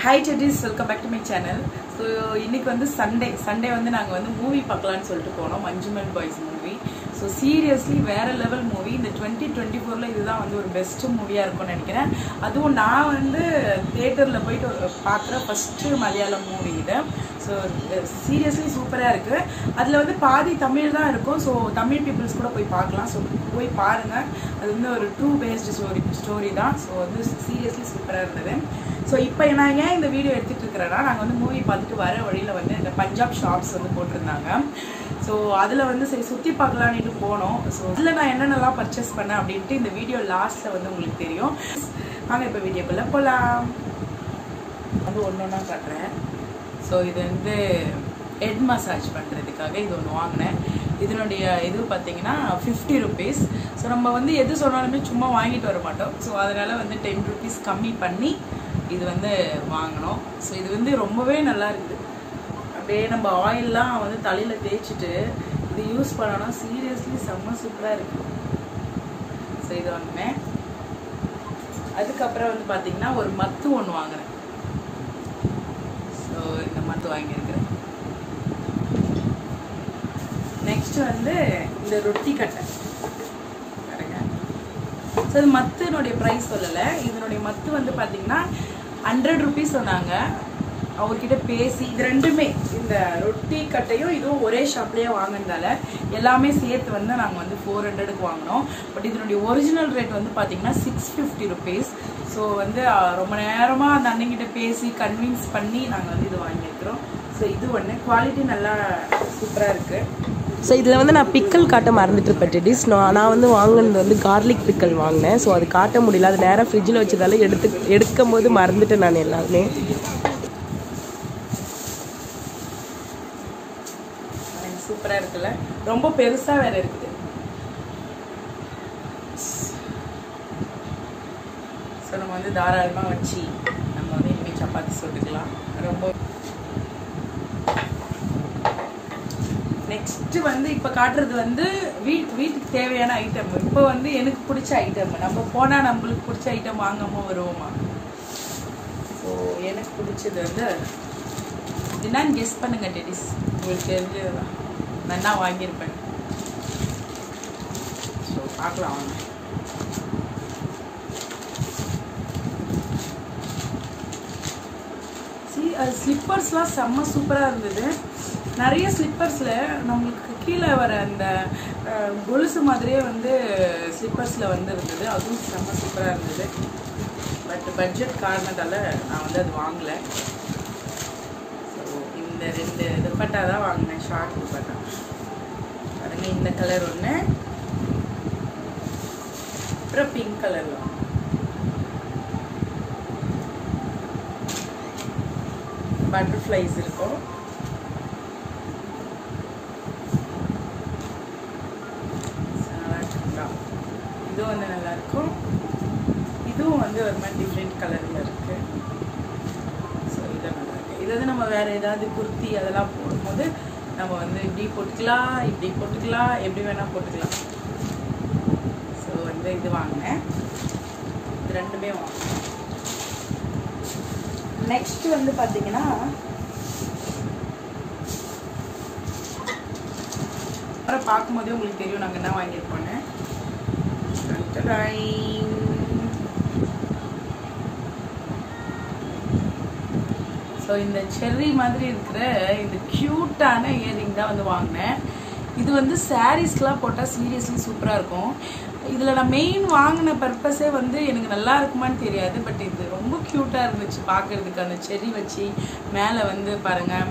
Hi Teddies, welcome back to my channel. So இன்னைக்கு வந்து Sunday வந்து நாங்க வந்து மூவி பார்க்கலாம்னு சொல்லிட்டு போனோம் Manjummel boys movie. So seriously வேற லெவல் மூவி. இந்த 2024ல இதுதான் வந்து ஒரு பெஸ்ட் மூவியா இருக்கும்னு நினைக்கிறேன். அதுவும் நான் வந்து தியேட்டர்ல போயிட்டு பார்க்குற ஃபர்ஸ்ட் மலையாளம் மூவி இது. ஸோ சீரியஸ்லி சூப்பராக இருக்குது. அதில் வந்து பாதி தமிழ் தான் இருக்கும். ஸோ தமிழ் பீப்புள்ஸ் கூட போய் பார்க்கலாம். ஸோ போய் பாருங்கள். அது வந்து ஒரு ட்ரூ பேஸ்டு ஸ்டோரி தான். ஸோ வந்து சீரியஸ்லி சூப்பராக இருந்தது. ஸோ இப்போ நான் ஏன் இந்த வீடியோ எடுத்துகிட்டு இருக்கிறேன்னா, நாங்கள் வந்து மூவி பார்த்துட்டு வர வழியில் வந்து இந்த பஞ்சாப் ஷாப்ஸ் வந்து போட்டிருந்தாங்க. ஸோ அதில் வந்து சரி சுற்றி பார்க்கலான்ட்டு போனோம். ஸோ அதில் நான் என்னென்னலாம் பர்ச்சேஸ் பண்ணேன் அப்படின்ட்டு இந்த வீடியோ லாஸ்ட்டில் வந்து உங்களுக்கு தெரியும். வாங்க இப்போ வீடியோக்குள்ளே போகலாம். வந்து ஒன்று ஒன்றா காட்டுறேன். ஸோ இது வந்து ஹெட் மசாஜ் பண்ணுறதுக்காக இது ஒன்று வாங்கினேன். இதனுடைய இது பார்த்தீங்கன்னா 50 rupees. ஸோ நம்ம வந்து எது சொன்னாலுமே சும்மா வாங்கிட்டு வர மாட்டோம். ஸோ அதனால் வந்து 10 rupees கம்மி பண்ணி இது வந்து வாங்கினோம். ஸோ இது வந்து ரொம்பவே நல்லா இருக்குது. அப்படியே நம்ம ஆயிலெலாம் வந்து தலையில் தேய்ச்சிட்டு இது யூஸ் பண்ணோன்னா சீரியஸ்லி செம்ம சூப்பராக இருக்குது. ஸோ இது வாங்கினேன். அதுக்கப்புறம் வந்து பார்த்தீங்கன்னா ஒரு மத்து ஒன்று வாங்கினேன். ஸோ இந்த மத்து வாங்கியிருக்கிறேன். நெக்ஸ்ட் வந்து இந்த ரொட்டி கட்டை பாருங்க. ஸோ இது மத்துனுடைய ப்ரைஸ் சொல்லலை. இதனுடைய மத்து வந்து பார்த்தீங்கன்னா 100 rupees சொன்னாங்க. அவர்கிட்ட பேசி இது ரெண்டுமே இந்த ரொட்டி கட்டையும் இதுவும் ஒரே ஷாப்லேயே வாங்கினதால எல்லாமே சேர்த்து வந்து நாங்கள் வந்து 400க்கு வாங்கினோம். பட் இதனுடைய ஒரிஜினல் ரேட் வந்து பார்த்தீங்கன்னா 650 rupees. ஸோ வந்து ரொம்ப நேரமாக அந்த அண்ணங்கிட்ட பேசி கன்வின்ஸ் பண்ணி நாங்கள் வந்து இது வாங்கியிருக்கிறோம். ஸோ இது ஒன்று குவாலிட்டி நல்லா சூப்பராக இருக்குது. ஸோ இதில் வந்து நான் பிக்கல் காட்ட மறந்துட்டு இருப்பேன் டெடிஸ். நான் வந்து வாங்கினது வந்து கார்லிக் பிக்கல் வாங்கினேன். ஸோ அது காட்ட முடியல. அது நேராக ஃப்ரிட்ஜில் வச்சதால எடுக்கும் போது மறந்துட்டேன் நான் எல்லாருமே. சூப்பராக இருக்குல்ல, ரொம்ப பெருசாக வேற இருக்குது. ஸோ நம்ம வந்து தாராளமாக வச்சு நம்ம வந்து இனிமேல் சப்பாத்தி சுட்டுக்கலாம். ரொம்ப நெக்ஸ்ட் வந்து இப்போ காட்டுறது வந்து வீட்டுக்கு தேவையான ஐட்டம். இப்போ வந்து எனக்கு பிடிச்ச ஐட்டம். நம்ம போனால் நம்மளுக்கு பிடிச்ச ஐட்டம் வாங்காமல் வருவோமா? ஸோ எனக்கு பிடிச்சது வந்து என்னன்னு கெஸ் பண்ணுங்க டெடிஸ். உங்களுக்கு தெரிஞ்சதுதான் நான் என்ன வாங்கியிருப்பேன். ஸோ பார்க்கலாம் வாங்க. ஸ்லிப்பர்ஸ்லாம் செம்ம சூப்பராக இருந்தது. நிறைய ஸ்லிப்பர்ஸில் நம்மளுக்கு கீழே வர அந்த கொலுசு மாதிரியே வந்து ஸ்லிப்பர்ஸில் வந்து இருந்தது. அதுவும் செம்ம சூப்பராக இருந்தது. பட் பட்ஜெட் காரணத்தால் நான் வந்து அது வாங்கலை. ஸோ இந்த 2 துப்பட்டா தான் வாங்கினேன். ஷார்ட் துப்பட்டா பாருங்க. இந்த கலர் ஒன்று, அப்புறம் பிங்க் கலரில் ஒன்று. பட்டர்ஃப்ளைஸ் இருக்கும். இதுவும் வந்து நல்லா இருக்கும். இதுவும் வந்து ஒரு மாதிரி டிஃப்ரெண்ட் கலரில் இருக்கு. ஸோ இது நல்லா இருக்கு. இது வந்து நம்ம வேற ஏதாவது குர்த்தி அதெல்லாம் போடும்போது நம்ம வந்து இப்படி போட்டுக்கலாம், இப்படி போட்டுக்கலாம், எப்படி வேணா போட்டுக்கலாம். ஸோ வந்து இது வாங்கினேன். இது ரெண்டுமே வாங்கினேன். நெக்ஸ்ட் வந்து பார்த்தீங்கன்னா அப்புறம் பார்க்கும்போதே உங்களுக்கு தெரியும் நாங்கள் என்ன வாங்கியிருப்போன்னு. ஸோ இந்த செர்ரி மாதிரி இருக்கிற இந்த க்யூட்டான இயரிங் தான் வந்து வாங்கினேன். இது வந்து சாரீஸ்க்கெலாம் போட்டால் சீரியஸ்லி சூப்பராக இருக்கும். இதில் நான் மெயின் வாங்கின பர்பஸே வந்து எனக்கு நல்லா இருக்குமான்னு தெரியாது. பட் இது ரொம்ப க்யூட்டாக இருந்துச்சு பார்க்குறதுக்கு. அந்த செர்ரி வச்சு மேலே வந்து பாருங்கள்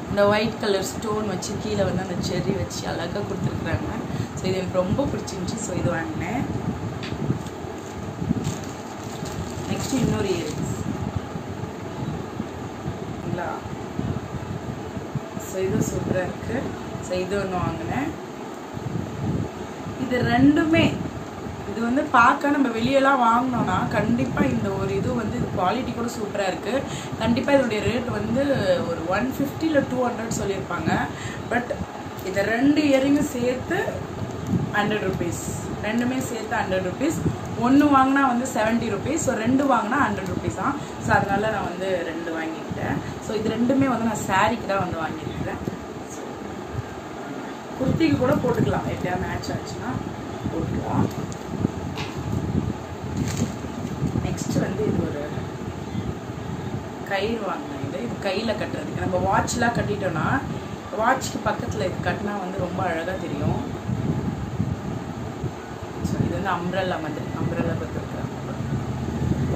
இந்த ஒயிட் கலர் ஸ்டோன் வச்சு கீழே வந்து அந்த செர்ரி வச்சு அழகாக கொடுத்துருக்குறாங்க. ஸோ இது எனக்கு ரொம்ப பிடிச்சிருந்துச்சி. ஸோ இது வாங்கினேன். நெக்ஸ்ட் இன்னொரு இயரிங்ஸ் இல்லா. ஸோ இது சூப்பராக இருக்குது. ஸோ இது ஒன்று வாங்கினேன். இது ரெண்டுமே இது வந்து பார்க்க நம்ம வெளியெல்லாம் வாங்கினோன்னா கண்டிப்பாக இந்த ஒரு இது வந்து குவாலிட்டி கூட சூப்பராக இருக்குது. கண்டிப்பாக இதோடைய ரேட் வந்து ஒரு 150 இல்லை 200 சொல்லியிருப்பாங்க. பட் இந்த 2 இயரிங்கும் சேர்த்து 100 rupees. ரெண்டுமே சேர்த்து 100 rupees. ஒன்று வாங்கினா வந்து 70 rupees. ஸோ 2 வாங்கினா 100 rupees தான். ஸோ அதனால நான் வந்து 2 வாங்கிக்கிட்டேன். ஸோ இது ரெண்டுமே வந்து நான் சாரீக்கு தான் வந்து வாங்கியிருக்கிறேன். குர்த்திக்கு கூட போட்டுக்கலாம், எப்படியா மேட்ச் ஆச்சுன்னா போட்டுக்கலாம். நெக்ஸ்ட் வந்து இது ஒரு கயிறு வாங்கினேன். இது கையில் கட்டுறதுக்கு. நம்ம வாட்ச்லாம் கட்டிட்டோம்னா வாட்ச்க்கு பக்கத்தில் இது கட்டினா வந்து ரொம்ப அழகாக தெரியும். ஸோ இது வந்து அம்ப்ரெல்லா மாதிரி, அம்ப்ரெல்லா கொடுத்துருக்குறாங்க.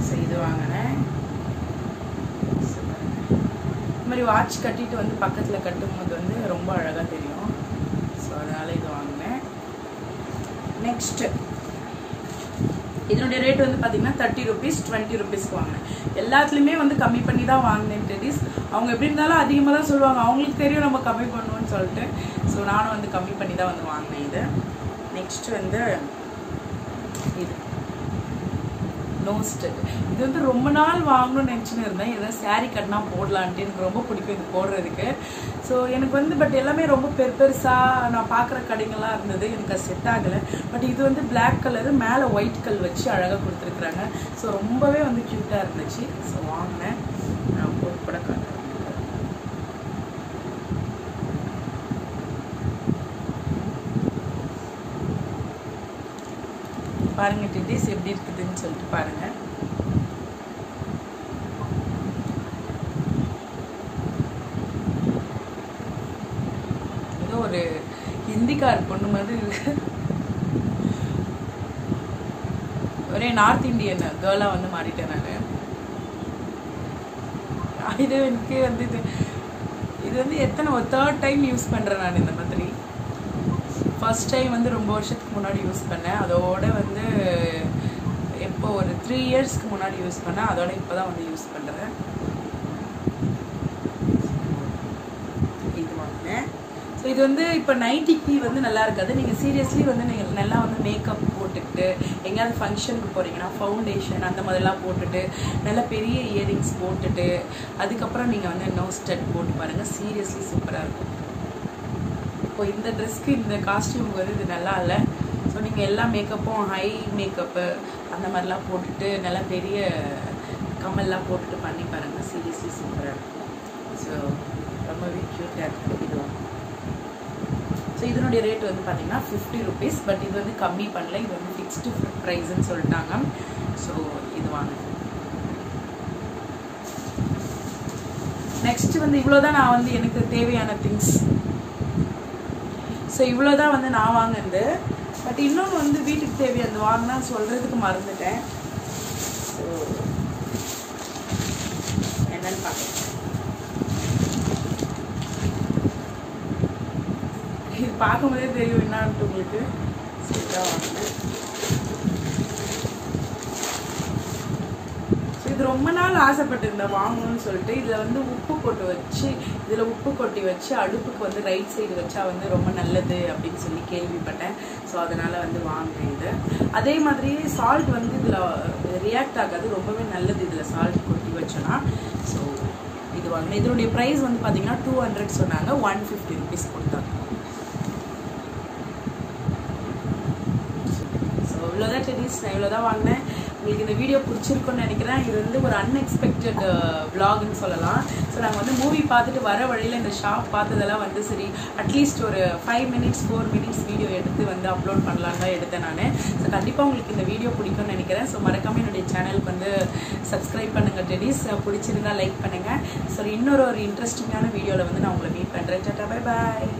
ஸோ இது வாங்கினேன். இந்த மாதிரி வாட்ச் கட்டிட்டு வந்து பக்கத்தில் கட்டும்போது வந்து ரொம்ப அழகாக தெரியும். ஸோ அதனால் இது வாங்கினேன். நெக்ஸ்ட்டு இதனுடைய ரேட் வந்து பார்த்தீங்கன்னா 30 rupees 20 rupeesக்கு வாங்கினேன். எல்லாத்துலேயுமே வந்து கம்மி பண்ணி தான் வாங்கினேன் டெடிஸ். அவங்க எப்படி இருந்தாலும் அதிகமாக தான் சொல்லுவாங்க, அவங்களுக்கு தெரியும் நம்ம கம்மி பண்ணுவோன்னு சொல்லிட்டு. ஸோ நானும் வந்து கம்மி பண்ணி தான் வந்து வாங்கினேன் இது. நெக்ஸ்ட் வந்து இது நோஸ் ஸ்டட். இது வந்து ரொம்ப நாள் வாங்கணும்னு நினச்சின்னு இருந்தேன். ஏதாவது சாரீ கட்டினா போடலான்ட்டு. எனக்கு ரொம்ப பிடிக்கும் இது போடுறதுக்கு. ஸோ எனக்கு வந்து பட் எல்லாமே ரொம்ப பெருசாக நான் பார்க்குற கடைங்கள்லாம் இருந்தது, எனக்கு அது செட் ஆகலை. பட் இது வந்து பிளாக் கலரு மேலே ஒயிட் கல் வச்சு அழகாக கொடுத்துருக்குறாங்க. ஸோ ரொம்பவே வந்து க்யூட்டாக இருந்துச்சு. ஸோ வாங்கினேன். நான் போட்டு கூட காட்டுறேன். பாருங்க டிடிஸ் எப்படி இருக்குதுன்னு சொல்லிட்டு பாருங்க. ஏதோ ஒரு ஹிந்திக்கார் பொண்ணு மாதிரி இருக்கு. ஒரே நார்த் இந்தியன் கேர்லா வந்து மாறிட்டேன் நான். இது எனக்கு வந்து இது வந்து எத்தனை ஒரு 3rd டைம் யூஸ் பண்றேன் நான் இந்த மாதிரி. ஃபர்ஸ்ட் டைம் வந்து ரொம்ப வருஷத்துக்கு முன்னாடி யூஸ் பண்ணேன். அதோட வந்து எப்போ ஒரு 3 இயர்ஸ்க்கு முன்னாடி யூஸ் பண்ணேன். அதோட இப்போ தான் வந்து யூஸ் பண்ணுறேன். இது வாங்கினேன். ஸோ இது வந்து இப்போ நைட்டிக்கு வந்து நல்லா இருக்காது. நீங்கள் சீரியஸ்லி வந்து நீங்கள் நல்லா வந்து மேக்கப் போட்டுக்கிட்டு எங்கேயாவது ஃபங்க்ஷனுக்கு போகிறீங்கன்னா ஃபவுண்டேஷன் அந்த மாதிரிலாம் போட்டுட்டு நல்லா பெரிய இயரிங்ஸ் போட்டுட்டு அதுக்கப்புறம் நீங்கள் வந்து நோஸ் ஸ்டட் போட்டு பாருங்கள். சீரியஸ்லி சூப்பராக இருக்கும். இப்போ இந்த ட்ரெஸ்க்கு இந்த காஸ்டியூமுக்கு வந்து இது நல்லா இல்லை. ஸோ நீங்கள் எல்லா மேக்கப்பும் ஹை மேக்கப்பு அந்த மாதிரிலாம் போட்டுட்டு நல்லா பெரிய கம்மல்லாம் போட்டுட்டு பண்ணி பாருங்கள். சீரியஸ்லி சூப்பராக இருக்கும். ஸோ ரொம்பவே க்யூட்டாக இருக்குது இது. ஸோ இதனுடைய ரேட் வந்து பார்த்தீங்கன்னா 50 rupees. பட் இது வந்து கம்மி பண்ணல, இது வந்து ஃபிக்ஸ்டு ப்ரைஸ்ன்னு சொல்லிட்டாங்க. ஸோ இது வாங்க. நெக்ஸ்ட் வந்து இவ்வளோதான் நான் வந்து எனக்கு தேவையான திங்ஸ். ஸோ இவ்வளோதான் வந்து நான் வாங்கினது. பட் இன்னொன்று வந்து வீட்டுக்கு தேவையானது வாங்கினா சொல்கிறதுக்கு மறந்துட்டேன். ஸோ என்னன்னு பார்க்கலாம். இது பார்க்கும்போதே தெரியும் என்னான்ட்டு உங்களுக்கு. சரிதான் வாங்கினேன். இது ரொம்ப நாள் ஆசைப்பட்டிருந்தேன் வாங்கணும்னு சொல்லிட்டு. இதில் வந்து உப்பு போட்டு வச்சு இதில் உப்பு கொட்டி வச்சு அடுப்புக்கு வந்து ரைட் சைடு வச்சா வந்து ரொம்ப நல்லது அப்படின்னு சொல்லி கேள்விப்பட்டேன். ஸோ அதனால் வந்து வாங்கினேன் இது. அதே மாதிரி சால்ட் வந்து இதில் ரியாக்ட் ஆகாது, ரொம்பவே நல்லது இதில் சால்ட் கொட்டி வச்சோன்னா. ஸோ இது வாங்கினேன். இதனுடைய ப்ரைஸ் வந்து பார்த்தீங்கன்னா 200 சொன்னாங்க, 150 rupees கொடுத்தாங்க. ஸோ இவ்வளோதான் டெடிஸ், நான் இவ்வளோதான் வாங்கினேன். உங்களுக்கு இந்த வீடியோ பிடிச்சிருக்குன்னு நினைக்கிறேன். இது வந்து ஒரு அன்எக்ஸ்பெக்டட் vlogன்னு சொல்லலாம். ஸோ நாங்கள் வந்து மூவி பார்த்துட்டு வர வழியில் இந்த ஷாப் பார்த்ததெல்லாம் வந்து சரி அட்லீஸ்ட் ஒரு 5 minutes 4 minutes வீடியோ எடுத்து வந்து அப்லோட் பண்ணலான்னு தான் எடுத்தேன் நான். ஸோ கண்டிப்பாக உங்களுக்கு இந்த வீடியோ பிடிக்கும்னு நினைக்கிறேன். ஸோ மறக்காமல் என்னுடைய சேனலுக்கு வந்து சப்ஸ்கிரைப் பண்ணுங்கள் டெடிஸ். பிடிச்சிருந்தா லைக் பண்ணுங்கள். ஸோ இன்னொரு இன்ட்ரெஸ்டிங்கான வீடியோவில் வந்து நான் உங்களை மீட் பண்ணுறேன். Tata bye bye.